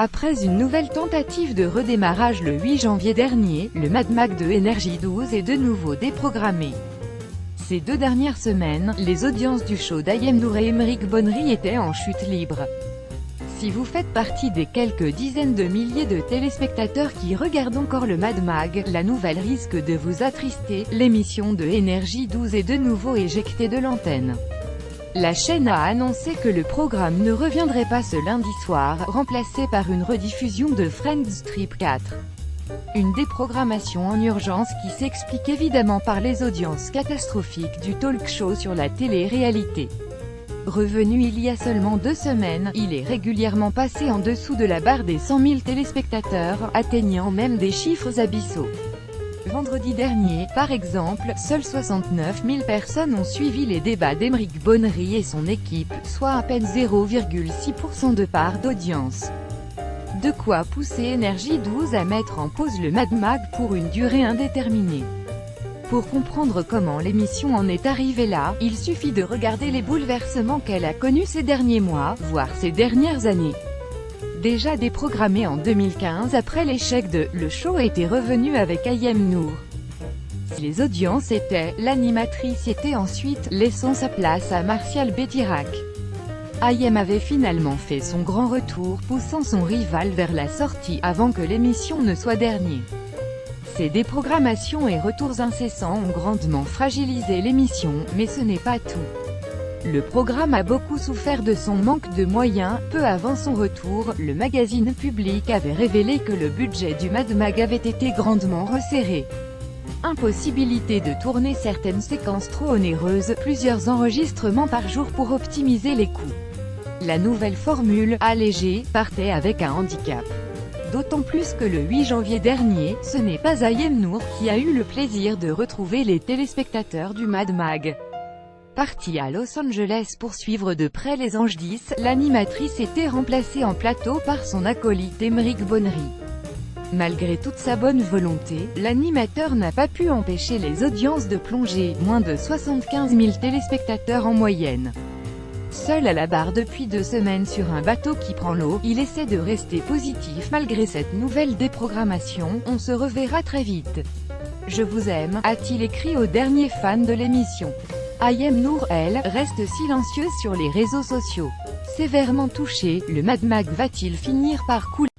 Après une nouvelle tentative de redémarrage le 8 janvier dernier, le Mad Mag de Énergie 12 est de nouveau déprogrammé. Ces 2 dernières semaines, les audiences du show d'Ayem Nour et Aymeric Bonnery étaient en chute libre. Si vous faites partie des quelques dizaines de milliers de téléspectateurs qui regardent encore le Mad Mag, la nouvelle risque de vous attrister, l'émission de Énergie 12 est de nouveau éjectée de l'antenne. La chaîne a annoncé que le programme ne reviendrait pas ce lundi soir, remplacé par une rediffusion de Friends Strip 4. Une déprogrammation en urgence qui s'explique évidemment par les audiences catastrophiques du talk show sur la télé-réalité. Revenu il y a seulement 2 semaines, il est régulièrement passé en dessous de la barre des 100 000 téléspectateurs, atteignant même des chiffres abyssaux. Vendredi dernier, par exemple, seules 69 000 personnes ont suivi les débats d'Aymeric Bonnery et son équipe, soit à peine 0,6% de part d'audience. De quoi pousser Énergie 12 à mettre en pause le Mad Mag pour une durée indéterminée. Pour comprendre comment l'émission en est arrivée là, il suffit de regarder les bouleversements qu'elle a connus ces derniers mois, voire ces dernières années. Déjà déprogrammé en 2015 après l'échec de « Le show » était revenu avec Ayem Nour. Si les audiences étaient, l'animatrice était ensuite, laissant sa place à Martial Bétirac. Ayem avait finalement fait son grand retour, poussant son rival vers la sortie, avant que l'émission ne soit dernier. Ces déprogrammations et retours incessants ont grandement fragilisé l'émission, mais ce n'est pas tout. Le programme a beaucoup souffert de son manque de moyens. Peu avant son retour, le magazine Public avait révélé que le budget du Mad Mag avait été grandement resserré. Impossibilité de tourner certaines séquences trop onéreuses, plusieurs enregistrements par jour pour optimiser les coûts. La nouvelle formule, allégée, partait avec un handicap. D'autant plus que le 8 janvier dernier, ce n'est pas Ayem Nour qui a eu le plaisir de retrouver les téléspectateurs du Mad Mag. Partie à Los Angeles pour suivre de près les Anges 10, l'animatrice était remplacée en plateau par son acolyte Aymeric Bonnery. Malgré toute sa bonne volonté, l'animateur n'a pas pu empêcher les audiences de plonger, moins de 75 000 téléspectateurs en moyenne. Seul à la barre depuis 2 semaines sur un bateau qui prend l'eau, il essaie de rester positif malgré cette nouvelle déprogrammation. On se reverra très vite. Je vous aime, a-t-il écrit aux derniers fans de l'émission. Ayem Nour, elle, reste silencieuse sur les réseaux sociaux. Sévèrement touchée, le Mad Mag va-t-il finir par couler ?